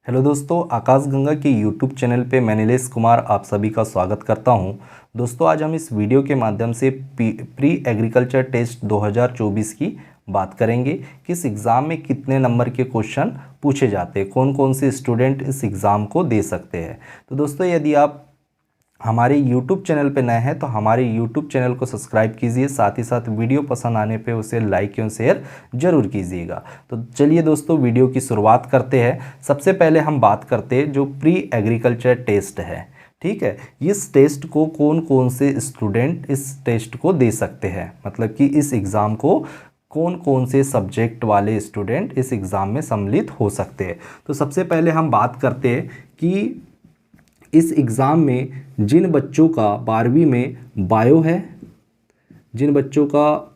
Hello दोस्तों, आकाश गंगा के YouTube channel पे मैं नीलेश कुमार आप सभी का स्वागत करता हूं। दोस्तों, आज हम इस वीडियो के माध्यम से प्री एग्रीकल्चर टेस्ट 2024 की बात करेंगे कि इस एग्ज़ाम में कितने नंबर के क्वेश्चन पूछे जाते हैं, कौन कौन से स्टूडेंट इस एग्ज़ाम को दे सकते हैं। तो दोस्तों, यदि आप हमारे YouTube चैनल पे नए हैं तो हमारे YouTube चैनल को सब्सक्राइब कीजिए, साथ ही साथ वीडियो पसंद आने पे उसे लाइक एवं शेयर जरूर कीजिएगा। तो चलिए दोस्तों, वीडियो की शुरुआत करते हैं। सबसे पहले हम बात करते हैं जो प्री एग्रीकल्चर टेस्ट है। ठीक है, इस टेस्ट को कौन कौन से स्टूडेंट इस टेस्ट को दे सकते हैं, मतलब कि इस एग्ज़ाम को कौन कौन से सब्जेक्ट वाले स्टूडेंट इस एग्ज़ाम में सम्मिलित हो सकते हैं। तो सबसे पहले हम बात करते हैं कि इस एग्ज़ाम में जिन बच्चों का 12वीं में बायो है, जिन बच्चों का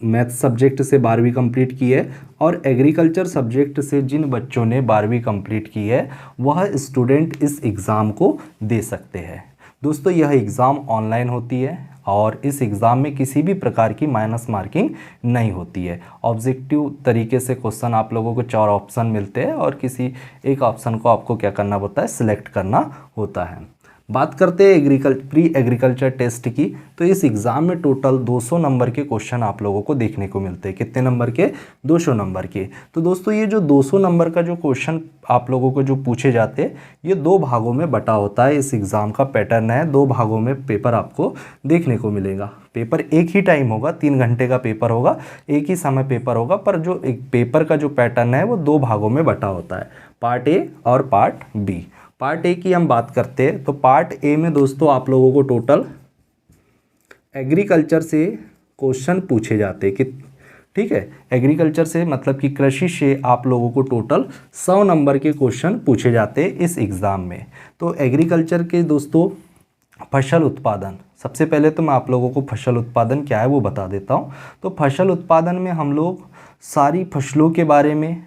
मैथ सब्जेक्ट से 12वीं कंप्लीट की है और एग्रीकल्चर सब्जेक्ट से जिन बच्चों ने 12वीं कंप्लीट की है, वह स्टूडेंट इस एग्ज़ाम को दे सकते हैं। दोस्तों, यह एग्ज़ाम ऑनलाइन होती है और इस एग्ज़ाम में किसी भी प्रकार की माइनस मार्किंग नहीं होती है। ऑब्जेक्टिव तरीके से क्वेश्चन आप लोगों को 4 ऑप्शन मिलते हैं और किसी एक ऑप्शन को आपको क्या करना होता है, सिलेक्ट करना होता है। बात करते हैं प्री एग्रीकल्चर टेस्ट की, तो इस एग्ज़ाम में टोटल 200 नंबर के क्वेश्चन आप लोगों को देखने को मिलते हैं। कितने नंबर के? 200 नंबर के। तो दोस्तों, ये जो 200 नंबर का जो क्वेश्चन आप लोगों को जो पूछे जाते हैं, ये 2 भागों में बटा होता है। इस एग्ज़ाम का पैटर्न है, 2 भागों में पेपर आपको देखने को मिलेगा। पेपर एक ही टाइम होगा, 3 घंटे का पेपर होगा, एक ही समय पेपर होगा, पर जो एक पेपर का जो पैटर्न है वो 2 भागों में बटा होता है, पार्ट ए और पार्ट बी। पार्ट ए की हम बात करते हैं तो पार्ट ए में दोस्तों आप लोगों को टोटल एग्रीकल्चर से क्वेश्चन पूछे जाते हैं कि ठीक है, एग्रीकल्चर से मतलब कि कृषि से आप लोगों को टोटल 100 नंबर के क्वेश्चन पूछे जाते हैं इस एग्ज़ाम में। तो एग्रीकल्चर के दोस्तों फसल उत्पादन, सबसे पहले तो मैं आप लोगों को फसल उत्पादन क्या है वो बता देता हूँ। तो फसल उत्पादन में हम लोग सारी फसलों के बारे में,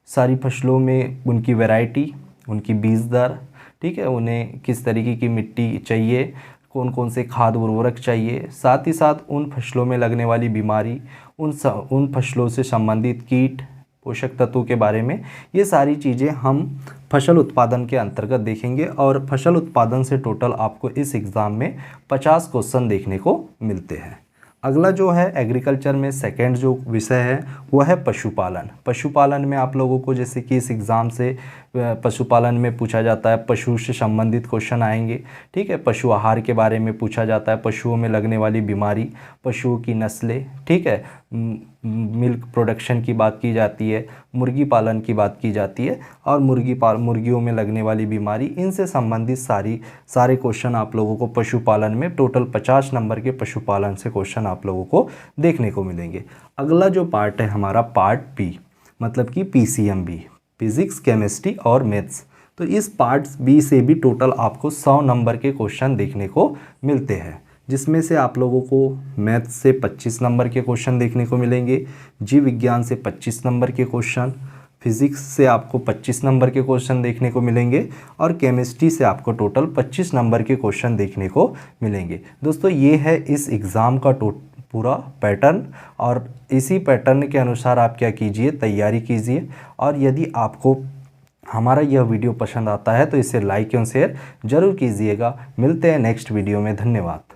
सारी फसलों में उनकी वैरायटी, उनकी बीज दर, ठीक है, उन्हें किस तरीके की मिट्टी चाहिए, कौन कौन से खाद उर्वरक चाहिए, साथ ही साथ उन फसलों में लगने वाली बीमारी, उन फसलों से संबंधित कीट, पोषक तत्वों के बारे में, ये सारी चीज़ें हम फसल उत्पादन के अंतर्गत देखेंगे। और फसल उत्पादन से टोटल आपको इस एग्ज़ाम में 50 क्वेश्चन देखने को मिलते हैं। अगला जो है एग्रीकल्चर में सेकंड जो विषय है वह है पशुपालन। पशुपालन में आप लोगों को जैसे कि इस एग्ज़ाम से पशुपालन में पूछा जाता है, पशु से संबंधित क्वेश्चन आएंगे। ठीक है, पशु आहार के बारे में पूछा जाता है, पशुओं में लगने वाली बीमारी, पशुओं की नस्लें, ठीक है, मिल्क प्रोडक्शन की बात की जाती है, मुर्गी पालन की बात की जाती है और मुर्गियों में लगने वाली बीमारी, इनसे संबंधित सारे क्वेश्चन आप लोगों को पशुपालन में टोटल 50 नंबर के पशुपालन से क्वेश्चन आप लोगों को देखने को मिलेंगे। अगला जो पार्ट है हमारा पार्ट बी, मतलब कि PCMB, फिजिक्स, केमिस्ट्री और मैथ्स। तो इस पार्ट बी से भी टोटल आपको 100 नंबर के क्वेश्चन देखने को मिलते हैं, जिसमें से आप लोगों को मैथ्स से 25 नंबर के क्वेश्चन देखने को मिलेंगे, जीव विज्ञान से 25 नंबर के क्वेश्चन, फिजिक्स से आपको 25 नंबर के क्वेश्चन देखने को मिलेंगे और केमिस्ट्री से आपको टोटल 25 नंबर के क्वेश्चन देखने को मिलेंगे। दोस्तों, ये है इस एग्ज़ाम का पूरा पैटर्न और इसी पैटर्न के अनुसार आप क्या कीजिए, तैयारी कीजिए। और यदि आपको हमारा यह वीडियो पसंद आता है तो इसे लाइक एवं शेयर जरूर कीजिएगा। मिलते हैं नेक्स्ट वीडियो में। धन्यवाद।